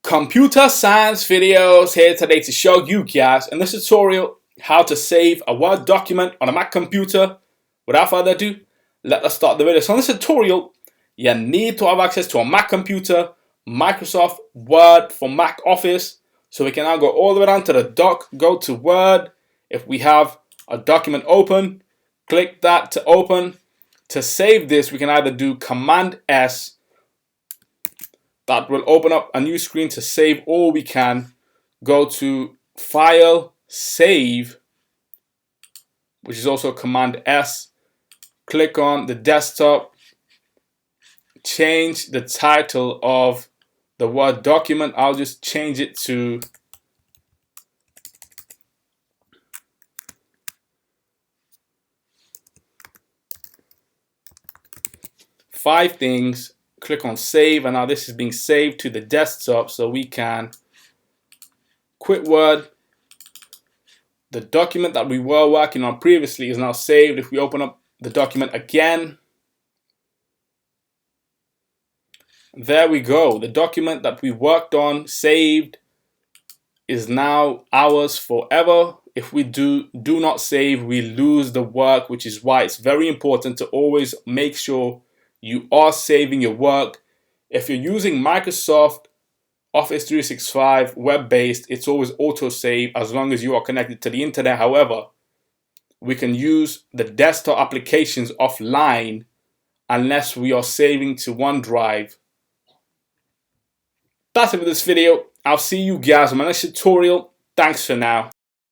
Computer science videos here today to show you guys in this tutorial how to save a Word document on a Mac computer. Without further ado, let us start the video. So in this tutorial, you need to have access to a Mac computer, Microsoft Word for Mac Office. So we can now go all the way down to the dock, go to Word. If we have a document open, click that to open. To save this, we can either do Command S. That will open up a new screen to save, or we can go to File, Save, which is also Command S. Click on the desktop, change the title of the Word document. I'll just change it to Five Things. Click on Save, and now this is being saved to the desktop, so we can quit Word. The document that we were working on previously is now saved. If we open up the document again, there we go. The document that we worked on, saved, is now ours forever. If we do not save, we lose the work, which is why it's very important to always make sure you are saving your work. If you're using Microsoft Office 365 web-based, it's always auto-save as long as you are connected to the internet. However, we can use the desktop applications offline unless we are saving to OneDrive. That's it for this video. I'll see you guys in my next tutorial. Thanks for now.